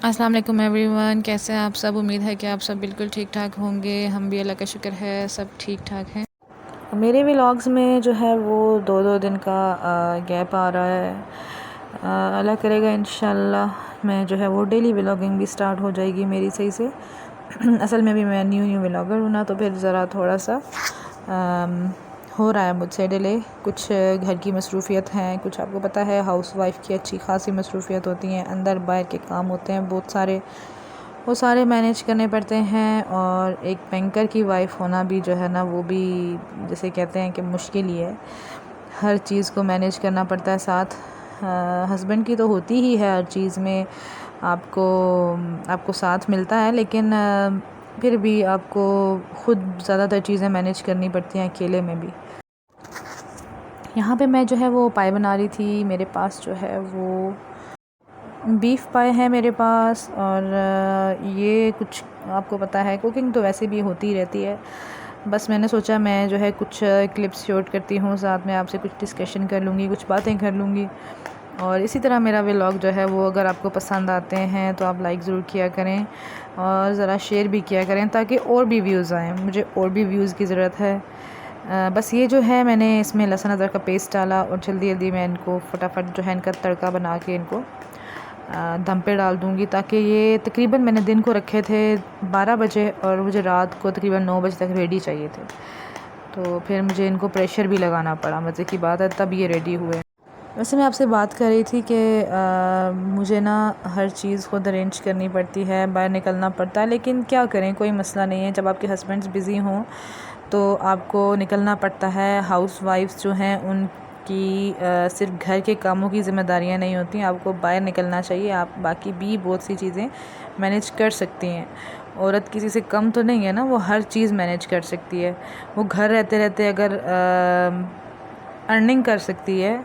अस्सलाम वालेकुम एवरीवन, कैसे हैं आप सब। उम्मीद है कि आप सब बिल्कुल ठीक ठाक होंगे। हम भी अल्लाह का शुक्र है सब ठीक ठाक हैं। मेरे व्लॉग्स में जो है वो दो दो दिन का गैप आ रहा है। अल्लाह करेगा इंशाल्लाह मैं जो है वो डेली व्लॉगिंग भी स्टार्ट हो जाएगी मेरी सही से। असल में भी मैं न्यू व्लॉगर हूँ ना, तो फिर ज़रा थोड़ा सा हो रहा है मुझसे डिले। कुछ घर की मसरूफ़ियत हैं, कुछ आपको पता है हाउस वाइफ की अच्छी खासी मसरूफ़ियत होती हैं, अंदर बाहर के काम होते हैं बहुत सारे, वो सारे मैनेज करने पड़ते हैं। और एक बैंकर की वाइफ़ होना भी जो है ना, वो भी जैसे कहते हैं कि मुश्किल ही है। हर चीज़ को मैनेज करना पड़ता है साथ। हस्बैंड की तो होती ही है हर चीज़ में, आपको आपको साथ मिलता है, लेकिन फिर भी आपको ख़ुद ज़्यादातर चीज़ें मैनेज करनी पड़ती हैं अकेले में भी। यहाँ पे मैं जो है वो पाए बना रही थी। मेरे पास जो है वो बीफ पाए हैं मेरे पास। और ये कुछ आपको पता है कुकिंग तो वैसे भी होती ही रहती है। बस मैंने सोचा मैं जो है कुछ क्लिप्स शूट करती हूँ, साथ में आपसे कुछ डिस्कशन कर लूँगी, कुछ बातें कर लूँगी। और इसी तरह मेरा व्लॉग जो है वो अगर आपको पसंद आते हैं तो आप लाइक ज़रूर किया करें और ज़रा शेयर भी किया करें, ताकि और भी व्यूज़ आएँ। मुझे और भी व्यूज़ की ज़रूरत है। बस ये जो है मैंने इसमें लहसुन अदरक का पेस्ट डाला और जल्दी जल्दी मैं इनको फटाफट जो है इनका तड़का बना के इनको दम पे डाल दूँगी, ताकि ये तकरीबन मैंने दिन को रखे थे 12 बजे और मुझे रात को तकरीबन 9 बजे तक रेडी चाहिए थे। तो फिर मुझे इनको प्रेशर भी लगाना पड़ा, मज़े की बात है, तब ये रेडी हुए। वैसे मैं आपसे बात कर रही थी कि मुझे ना हर चीज़ खुद अरेंज करनी पड़ती है, बाहर निकलना पड़ता है, लेकिन क्या करें, कोई मसला नहीं है। जब आपके हस्बैंड्स बिज़ी हों तो आपको निकलना पड़ता है। हाउस वाइफ्स जो हैं उनकी सिर्फ घर के कामों की ज़िम्मेदारियां नहीं होती, आपको बाहर निकलना चाहिए। आप बाकी भी बहुत सी चीज़ें मैनेज कर सकती हैं। औरत किसी से कम तो नहीं है ना, वो हर चीज़ मैनेज कर सकती है। वो घर रहते रहते अगर अर्निंग कर सकती है।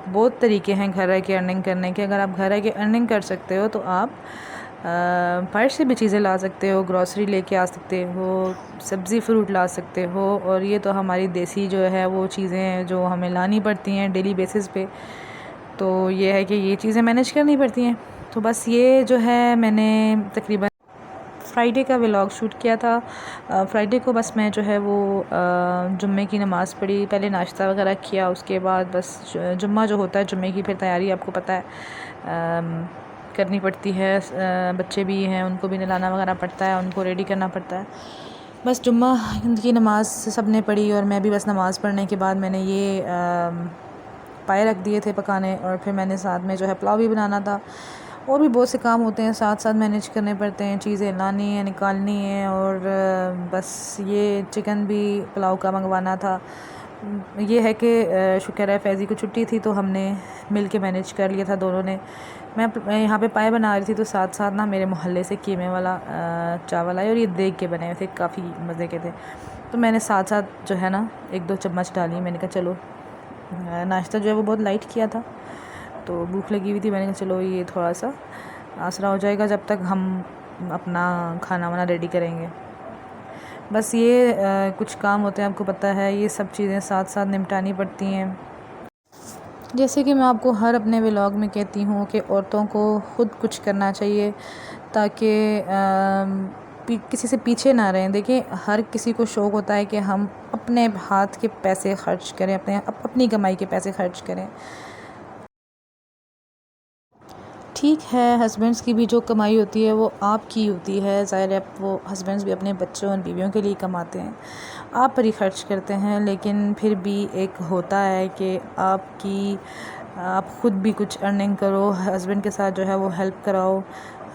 बहुत तरीके हैं घर रह के अर्निंग करने के। अगर आप घर रह के अर्निंग कर सकते हो तो आप बाहर से भी चीज़ें ला सकते हो, ग्रॉसरी लेके आ सकते हो, सब्ज़ी फ्रूट ला सकते हो। और ये तो हमारी देसी जो है वो चीज़ें हैं जो हमें लानी पड़ती हैं डेली बेसिस पे। तो ये है कि ये चीज़ें मैनेज करनी पड़ती हैं। तो बस ये जो है मैंने तकरीबन फ्राइडे का व्लॉग शूट किया था। फ्राइडे को बस मैं जो है वो जुम्मे की नमाज़ पढ़ी, पहले नाश्ता वगैरह किया, उसके बाद बस जुम्मा जो होता है जुम्मे की फिर तैयारी आपको पता है करनी पड़ती है। बच्चे भी हैं, उनको भी नहलाना वगैरह पड़ता है, उनको रेडी करना पड़ता है। बस जुम्मा की नमाज़ सब ने पढ़ी और मैं भी बस नमाज़ पढ़ने के बाद मैंने ये पाए रख दिए थे पकाने। और फिर मैंने साथ में जो है पुलाव भी बनाना था। और भी बहुत से काम होते हैं साथ साथ मैनेज करने पड़ते हैं, चीज़ें लानी है, निकालनी है। और बस ये चिकन भी पुलाव का मंगवाना था। ये है कि शुक्र है फैज़ी को छुट्टी थी तो हमने मिल के मैनेज कर लिया था दोनों ने। मैं यहाँ पे पाए बना रही थी तो साथ साथ ना मेरे मोहल्ले से कीमे वाला चावल आए और ये देख के बने हुए थे, काफ़ी मज़े के थे। तो मैंने साथ साथ जो है ना 1-2 चम्मच डाली। मैंने कहा चलो, नाश्ता जो है वो बहुत लाइट किया था तो भूख लगी हुई थी। मैंने कहा चलो ये थोड़ा सा आसरा हो जाएगा जब तक हम अपना खाना वाना रेडी करेंगे। बस ये कुछ काम होते हैं, आपको पता है, ये सब चीज़ें साथ साथ निपटानी पड़ती हैं। जैसे कि मैं आपको हर अपने व्लॉग में कहती हूँ कि औरतों को ख़ुद कुछ करना चाहिए, ताकि किसी से पीछे ना रहें। देखिए, हर किसी को शौक़ होता है कि हम अपने हाथ के पैसे ख़र्च करें, अपनी कमाई के पैसे ख़र्च करें। ठीक है, हस्बैंड्स की भी जो कमाई होती है वो आपकी होती है, ज़ाहिर है वो हस्बैंड्स भी अपने बच्चों और बीवियों के लिए कमाते हैं, आप पर ही ख़र्च करते हैं। लेकिन फिर भी एक होता है कि आप ख़ुद भी कुछ अर्निंग करो, हस्बैंड के साथ जो है वो हेल्प कराओ,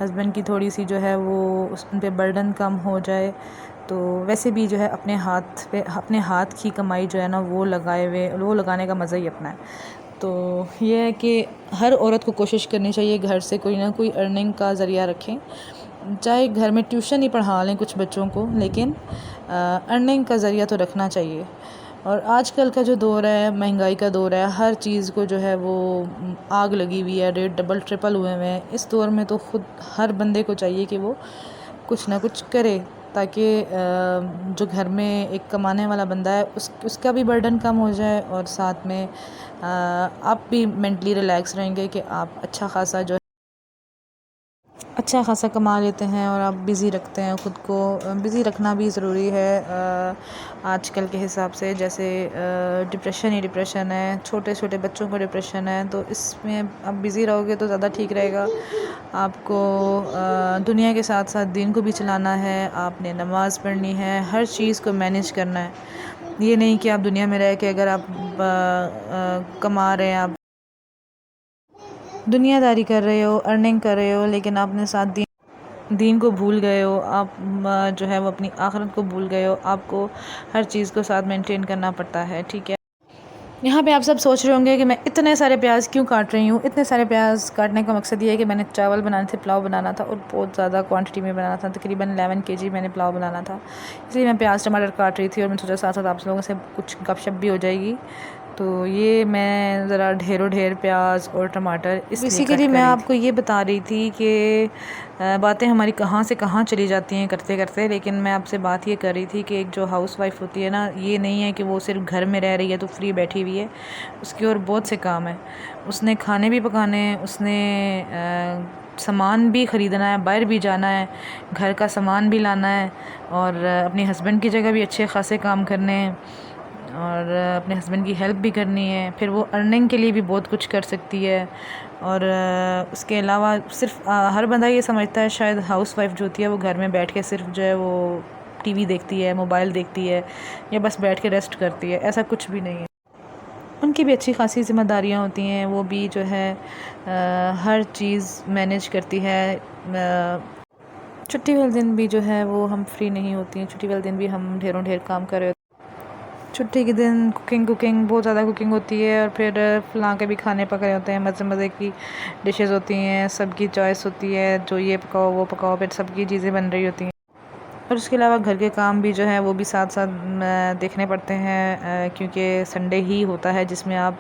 हस्बैंड की थोड़ी सी जो है वो उन पे बर्डन कम हो जाए। तो वैसे भी जो है अपने हाथ की कमाई जो है ना वो लगाने का मज़ा ही अपना है। तो ये है कि हर औरत को कोशिश करनी चाहिए घर से कोई ना कोई अर्निंग का ज़रिया रखें, चाहे घर में ट्यूशन ही पढ़ा लें कुछ बच्चों को, लेकिन अर्निंग का ज़रिया तो रखना चाहिए। और आजकल का जो दौर है, महंगाई का दौर है, हर चीज़ को जो है वो आग लगी हुई है, रेट डबल ट्रिपल हुए हुए हैं। इस दौर में तो ख़ुद हर बंदे को चाहिए कि वो कुछ ना कुछ करे, ताकि जो घर में एक कमाने वाला बंदा है उसका भी बर्डन कम हो जाए और साथ में आप भी मेंटली रिलैक्स रहेंगे कि आप अच्छा खासा जो अच्छा खासा कमा लेते हैं और आप बिज़ी रखते हैं ख़ुद को। बिज़ी रखना भी ज़रूरी है आजकल के हिसाब से। जैसे डिप्रेशन ही डिप्रेशन है, छोटे छोटे बच्चों को डिप्रेशन है, तो इसमें आप बिज़ी रहोगे तो ज़्यादा ठीक रहेगा। आपको दुनिया के साथ साथ दीन को भी चलाना है, आपने नमाज़ पढ़नी है, हर चीज़ को मैनेज करना है। ये नहीं कि आप दुनिया में रह के अगर आप कमा रहे हैं, आप दुनियादारी कर रहे हो, अर्निंग कर रहे हो, लेकिन आपने साथ दीन को भूल गए हो, आप जो है वो अपनी आखिरत को भूल गए हो। आपको हर चीज़ को साथ मेंटेन करना पड़ता है, ठीक है। यहाँ पे आप सब सोच रहे होंगे कि मैं इतने सारे प्याज क्यों काट रही हूँ। इतने सारे प्याज काटने का मकसद ये है कि मैंने चावल बनाने थे, पुलाव बनाना था और बहुत ज़्यादा क्वांटिटी में बनाना था। तकरीबन 11 kg मैंने पुलाव बनाना था, इसलिए मैं प्याज टमाटर काट रही थी। और मैं सोचा साथ साथ आप लोगों से कुछ गपशप भी हो जाएगी। तो ये मैं ज़रा ढेरों ढेर प्याज और टमाटर बेसिकली मैं आपको ये बता रही थी कि बातें हमारी कहाँ से कहाँ चली जाती हैं करते करते। लेकिन मैं आपसे बात ये कर रही थी कि एक जो हाउस वाइफ होती है ना, ये नहीं है कि वो सिर्फ घर में रह रही है तो फ्री बैठी हुई है। उसकी और बहुत से काम है। उसने खाने भी पकाने हैं, उसने सामान भी ख़रीदना है, बाहर भी जाना है, घर का सामान भी लाना है, और अपने हस्बैंड की जगह भी अच्छे खासे काम करने हैं, और अपने हस्बैंड की हेल्प भी करनी है। फिर वो अर्निंग के लिए भी बहुत कुछ कर सकती है। और उसके अलावा सिर्फ हर बंदा ये समझता है शायद हाउस वाइफ जो होती है वो घर में बैठ के सिर्फ जो है वो टीवी देखती है, मोबाइल देखती है, या बस बैठ के रेस्ट करती है। ऐसा कुछ भी नहीं है। उनकी भी अच्छी खासी ज़िम्मेदारियाँ होती हैं। वो भी जो है हर चीज़ मैनेज करती है। छुट्टी वाले दिन भी जो है वो हम फ्री नहीं होती हैं। छुट्टी वाले दिन भी हम ढेरों ढेर काम कर रहे होते हैं। छुट्टी के दिन कुकिंग बहुत ज़्यादा कुकिंग होती है, और फिर फलां के भी खाने पक रहे होते हैं। मज़े मज़े की डिशेस होती हैं, सबकी चॉइस होती है, जो ये पकाओ वो पकाओ, फिर सबकी चीज़ें बन रही होती हैं। और उसके अलावा घर के काम भी जो है वो भी साथ साथ देखने पड़ते हैं, क्योंकि संडे ही होता है जिसमें आप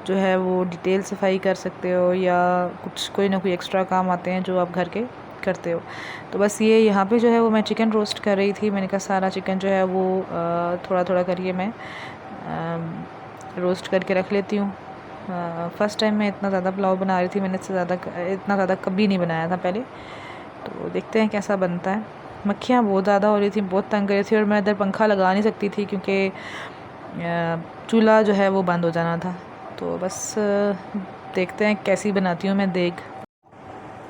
जो है वो डिटेल सफाई कर सकते हो, या कुछ कोई ना कोई एक्स्ट्रा काम आते हैं जो आप घर के करते हो। तो बस ये यहाँ पे जो है वो मैं चिकन रोस्ट कर रही थी। मैंने कहा सारा चिकन जो है वो थोड़ा थोड़ा करिए मैं रोस्ट करके रख लेती हूँ। फ़र्स्ट टाइम मैं इतना ज़्यादा पुलाव बना रही थी, मैंने इतना ज़्यादा कभी नहीं बनाया था पहले। तो देखते हैं कैसा बनता है। मक्खियाँ बहुत ज़्यादा हो रही थी, बहुत तंग कर रही थी, और मैं इधर पंखा लगा नहीं सकती थी क्योंकि चूल्हा जो है वो बंद हो जाना था। तो बस देखते हैं कैसी बनाती हूँ मैं देख।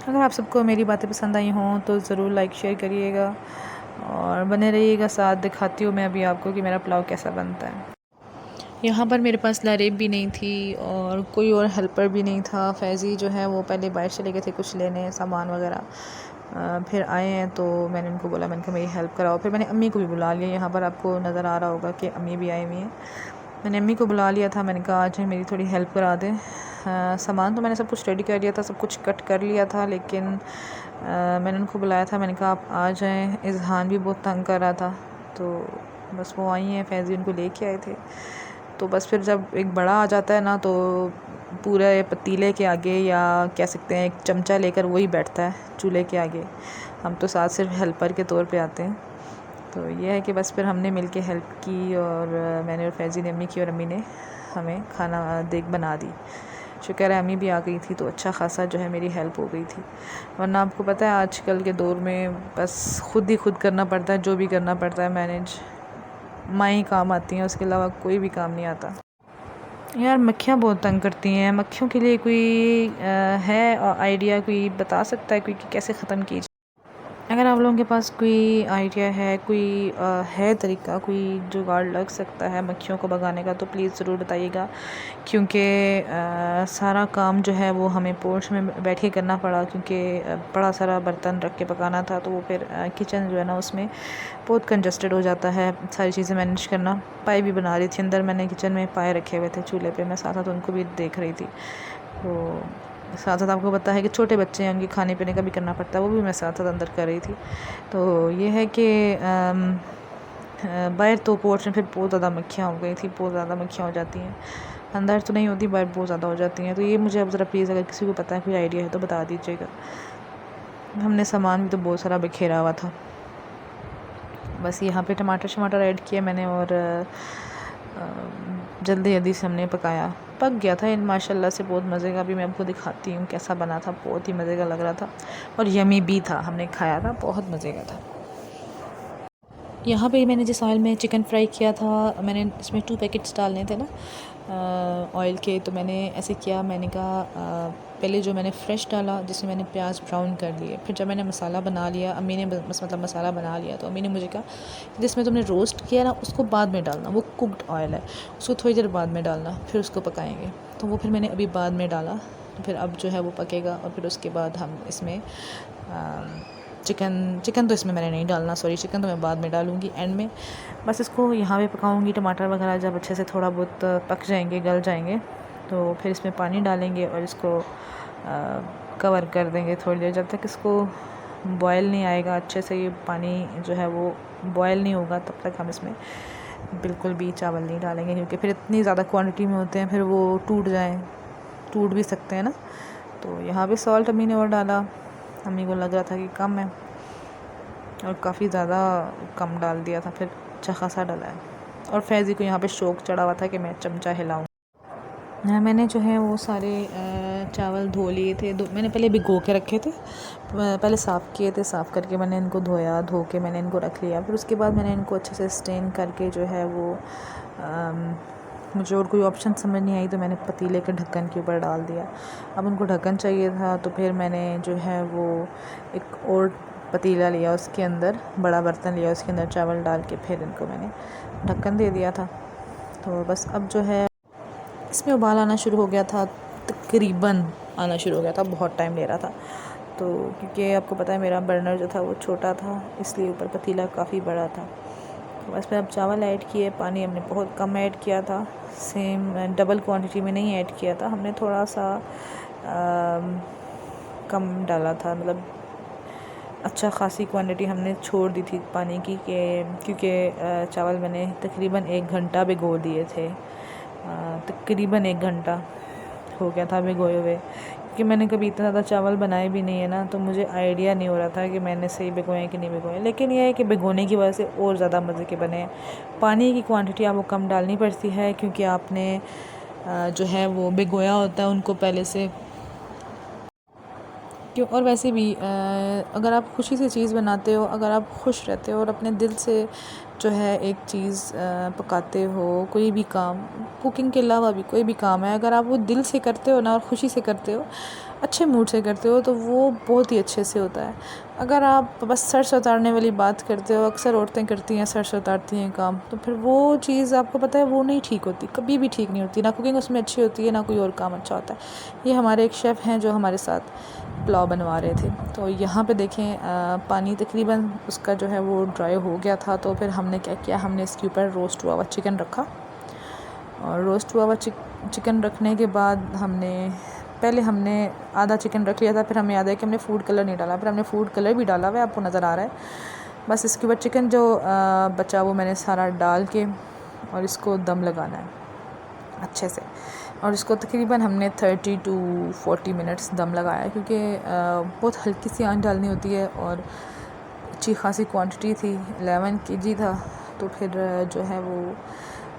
अगर आप सबको मेरी बातें पसंद आई हों तो ज़रूर लाइक शेयर करिएगा और बने रहिएगा साथ। दिखाती हूँ मैं अभी आपको कि मेरा पुलाव कैसा बनता है। यहाँ पर मेरे पास लारेब भी नहीं थी और कोई और हेल्पर भी नहीं था। फैज़ी जो है वो पहले बाहर चले गए थे कुछ लेने सामान वगैरह, फिर आए हैं तो मैंने उनको बोला, मैंने कहा मेरी हेल्प कराओ। फिर मैंने अम्मी को भी बुला लिया। यहाँ पर आपको नज़र आ रहा होगा कि अम्मी भी आई हुई हैं। मैंने अम्मी को बुला लिया था, मैंने कहा आज मेरी थोड़ी हेल्प करा दें। सामान तो मैंने सब कुछ रेडी कर लिया था, सब कुछ कट कर लिया था, लेकिन मैंने उनको बुलाया था, मैंने कहा आप आ जाएँ। इज़हान भी बहुत तंग कर रहा था, तो बस वो आई हैं। फैज़ी उनको लेके आए थे। तो बस फिर जब एक बड़ा आ जाता है ना, तो पूरे पतीले के आगे, या कह सकते हैं एक चमचा लेकर वही बैठता है चूल्हे के आगे। हम तो साथ सिर्फ हेल्पर के तौर पे आते हैं। तो ये है कि बस फिर हमने मिलके हेल्प की, और मैंने और फैज़ी ने अम्मी की, और अम्मी ने हमें खाना देख बना दी। शुक्र है अम्मी भी आ गई थी, तो अच्छा खासा जो है मेरी हेल्प हो गई थी। वरना आपको पता है आजकल के दौर में बस खुद ही खुद करना पड़ता है, जो भी करना पड़ता है मैनेज। माँ ही काम आती हैं, उसके अलावा कोई भी काम नहीं आता। यार मक्खियाँ बहुत तंग करती हैं। मक्खियों के लिए कोई है आइडिया, कोई बता सकता है कोई कि कैसे ख़त्म की जाए? अगर आप लोगों के पास कोई आइडिया है, कोई है तरीका, कोई जुगाड़ लग सकता है मक्खियों को भगाने का, तो प्लीज़ ज़रूर बताइएगा। क्योंकि सारा काम जो है वो हमें पोर्च में बैठ के करना पड़ा, क्योंकि बड़ा सारा बर्तन रख के पकाना था। तो वो फिर किचन जो है ना उसमें बहुत कंजस्टेड हो जाता है सारी चीज़ें मैनेज करना। पाए भी बना रही थी अंदर, मैंने किचन में पाए रखे हुए थे चूल्हे पे, मैं साथ साथ उनको भी देख रही थी। तो साथ साथ आपको पता है कि छोटे बच्चे हैं, उनके खाने पीने का भी करना पड़ता है, वो भी मैं साथ साथ अंदर कर रही थी। तो ये है कि बाहर तो पोर्च में फिर बहुत ज़्यादा मक्खियाँ हो गई थी, बहुत ज़्यादा मक्खियाँ हो जाती हैं। अंदर तो नहीं होती, बाहर बहुत ज़्यादा हो जाती हैं। तो ये मुझे अब ज़रा प्लीज़ अगर किसी को पता है, कोई आइडिया है तो बता दीजिएगा। हमने सामान भी तो बहुत सारा बिखेरा हुआ था। बस यहाँ पे टमाटर शमाटर ऐड किया मैंने, और जल्दी जल्दी से हमने पकाया। पक गया था इन माशाल्लाह से, बहुत मज़े का। भी मैं आपको दिखाती हूँ कैसा बना था, बहुत ही मज़े का लग रहा था और यमी भी था, हमने खाया था, बहुत मज़े का था। यहाँ पे मैंने जिस ऑयल में चिकन फ्राई किया था, मैंने इसमें 2 पैकेट्स डालने थे ना ऑयल के, तो मैंने ऐसे किया, मैंने कहा पहले जो मैंने फ़्रेश डाला, जिसमें मैंने प्याज ब्राउन कर लिए, फिर जब मैंने मसाला बना लिया, अम्मी ने मतलब मसाला बना लिया, तो अम्मी ने मुझे कहा जिसमें तुमने रोस्ट किया ना उसको बाद में डालना, वो कुक्ड ऑयल है, उसको थोड़ी देर बाद में डालना, फिर उसको पकाएंगे। तो वो फिर मैंने अभी बाद में डाला, तो फिर अब जो है वो पकेगा और फिर उसके बाद हम इसमें चिकन तो इसमें मैंने नहीं डालना, सॉरी, चिकन तो मैं बाद में डालूँगी एंड में। बस इसको यहाँ पे पकाऊँगी, टमाटर वगैरह जब अच्छे से थोड़ा बहुत पक जाएंगे, गल जाएंगे, तो फिर इसमें पानी डालेंगे और इसको कवर कर देंगे थोड़ी देर, जब तक इसको बॉयल नहीं आएगा अच्छे से, ये पानी जो है वो बॉयल नहीं होगा, तब तक हम इसमें बिल्कुल भी चावल नहीं डालेंगे, क्योंकि फिर इतनी ज़्यादा क्वांटिटी में होते हैं, फिर वो टूट भी सकते हैं ना। तो यहाँ पे सॉल्ट अम्मी ने और डाला, अम्मी को लग रहा था कि कम है और काफ़ी ज़्यादा कम डाल दिया था, फिर अच्छा खासा डाला है। और फैज़ी को यहाँ पे शौक़ चढ़ा हुआ था कि मैं चमचा हिलाऊँ। मैंने जो है वो सारे चावल धो लिए थे, मैंने पहले भिगो के रखे थे, पहले साफ़ किए थे, साफ़ करके मैंने इनको धोया, धो के मैंने इनको रख लिया, फिर उसके बाद मैंने इनको अच्छे से स्टेन करके जो है वो मुझे और कोई ऑप्शन समझ नहीं आई, तो मैंने पतीले के ढक्कन के ऊपर डाल दिया। अब उनको ढक्कन चाहिए था, तो फिर मैंने जो है वो एक और पतीला लिया, उसके अंदर बड़ा बर्तन लिया, उसके अंदर चावल डाल के फिर इनको मैंने ढक्कन दे दिया था। तो बस अब जो है इसमें उबाल आना शुरू हो गया था, तकरीबन आना शुरू हो गया था, बहुत टाइम ले रहा था। तो क्योंकि आपको पता है मेरा बर्नर जो था वो छोटा था, इसलिए ऊपर पतीला काफ़ी बड़ा था। तो बस फिर अब चावल ऐड किए, पानी हमने बहुत कम ऐड किया था, सेम डबल क्वांटिटी में नहीं ऐड किया था, हमने थोड़ा सा कम डाला था, मतलब अच्छा खासी क्वांटिटी हमने छोड़ दी थी पानी की, क्योंकि चावल मैंने तकरीबन 1 घंटा भिगो दिए थे, तकरीबन 1 घंटा हो गया था भिगोए हुए, क्योंकि मैंने कभी इतना ज़्यादा चावल बनाए भी नहीं है ना, तो मुझे आइडिया नहीं हो रहा था कि मैंने सही भिगोए कि नहीं भिगोए। लेकिन यह है कि भिगोने की वजह से और ज़्यादा मज़े के बने हैं। पानी की क्वांटिटी आपको कम डालनी पड़ती है, क्योंकि आपने जो है वो भिगोया होता है उनको पहले से। क्यों, और वैसे भी अगर आप खुशी से चीज़ बनाते हो, अगर आप खुश रहते हो और अपने दिल से जो है एक चीज़ पकाते हो, कोई भी काम, कुकिंग के अलावा भी कोई भी काम है, अगर आप वो दिल से करते हो ना और ख़ुशी से करते हो, अच्छे मूड से करते हो, तो वो बहुत ही अच्छे से होता है। अगर आप बस सर से उतारने वाली बात करते हो, अक्सर औरतें करती हैं, सर से उतारती हैं काम, तो फिर वो चीज़ आपको पता है वो नहीं ठीक होती, कभी भी ठीक नहीं होती, ना कुकिंग उसमें अच्छी होती है, ना कोई और काम अच्छा होता है। ये हमारे एक शेफ़ हैं जो हमारे साथ पुलाव बनवा रहे थे, तो यहाँ पे देखें पानी तकरीबन उसका जो है वो ड्राई हो गया था। तो फिर हमने क्या किया, हमने इसके ऊपर रोस्ट हुआ हुआ चिकन रखा, और रोस्ट हुआ हुआ चिकन रखने के बाद पहले हमने आधा चिकन रख लिया था, फिर हमें याद है कि हमने फूड कलर नहीं डाला, फिर हमने फूड कलर भी डाला हुआ है, आपको नज़र आ रहा है। बस इसके ऊपर चिकन जो बचा वो मैंने सारा डाल के और इसको दम लगाना है अच्छे से, और इसको तकरीबन हमने 30 to 40 मिनट्स दम लगाया, क्योंकि बहुत हल्की सी आंच डालनी होती है और अच्छी खासी क्वांटिटी थी, 11 kg था। तो फिर जो है वो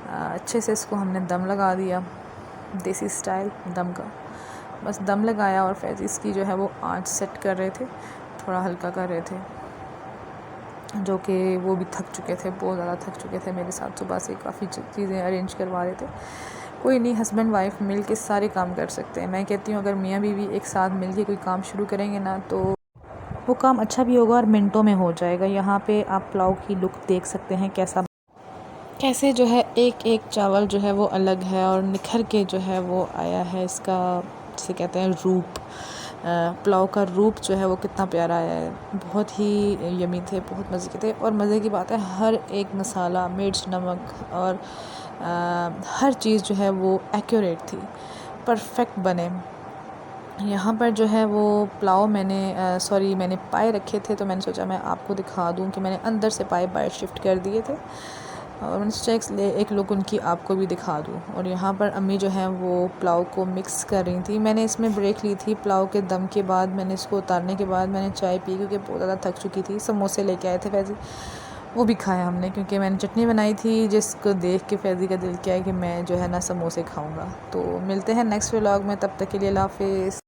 अच्छे से इसको हमने दम लगा दिया, देसी स्टाइल दम का। बस दम लगाया और फैज़ इसकी जो है वो आंच सेट कर रहे थे, थोड़ा हल्का कर रहे थे, जो कि वो भी थक चुके थे, बहुत ज़्यादा थक चुके थे मेरे साथ, सुबह से काफ़ी चीज़ें अरेंज करवा रहे थे। कोई नहीं, हस्बैंड वाइफ मिल के सारे काम कर सकते हैं। मैं कहती हूँ अगर मियाँ बीवी एक साथ मिल के कोई काम शुरू करेंगे ना, तो वो काम अच्छा भी होगा और मिनटों में हो जाएगा। यहाँ पे आप पुलाव की लुक देख सकते हैं, कैसे जो है एक एक चावल जो है वो अलग है और निखर के जो है वो आया है, इसका जिसे कहते हैं रूप, पुलाव का रूप जो है वो कितना प्यारा आया है। बहुत ही यमी थे, बहुत मज़े के थे। और मज़े की बात है, हर एक मसाला, मिर्च, नमक और हर चीज़ जो है वो एक्यूरेट थी, परफेक्ट बने। यहाँ पर जो है वो पुलाव मैंने पाए रखे थे, तो मैंने सोचा मैं आपको दिखा दूँ कि मैंने अंदर से पाए बाहर शिफ्ट कर दिए थे, और मैंने सोचा एक लुक उनकी आपको भी दिखा दूँ। और यहाँ पर अम्मी जो है वो पुलाव को मिक्स कर रही थी। मैंने इसमें ब्रेक ली थी पुलाव के दम के बाद, मैंने इसको उतारने के बाद मैंने चाय पी, क्योंकि बहुत ज़्यादा थक चुकी थी। समोसे लेके आए थे वैसे, वो भी खाया हमने, क्योंकि मैंने चटनी बनाई थी जिसको देख के फैज़ी का दिल किया है कि मैं जो है ना समोसे खाऊंगा। तो मिलते हैं नेक्स्ट व्लॉग में, तब तक के लिए अल्लाह हाफ़िज़।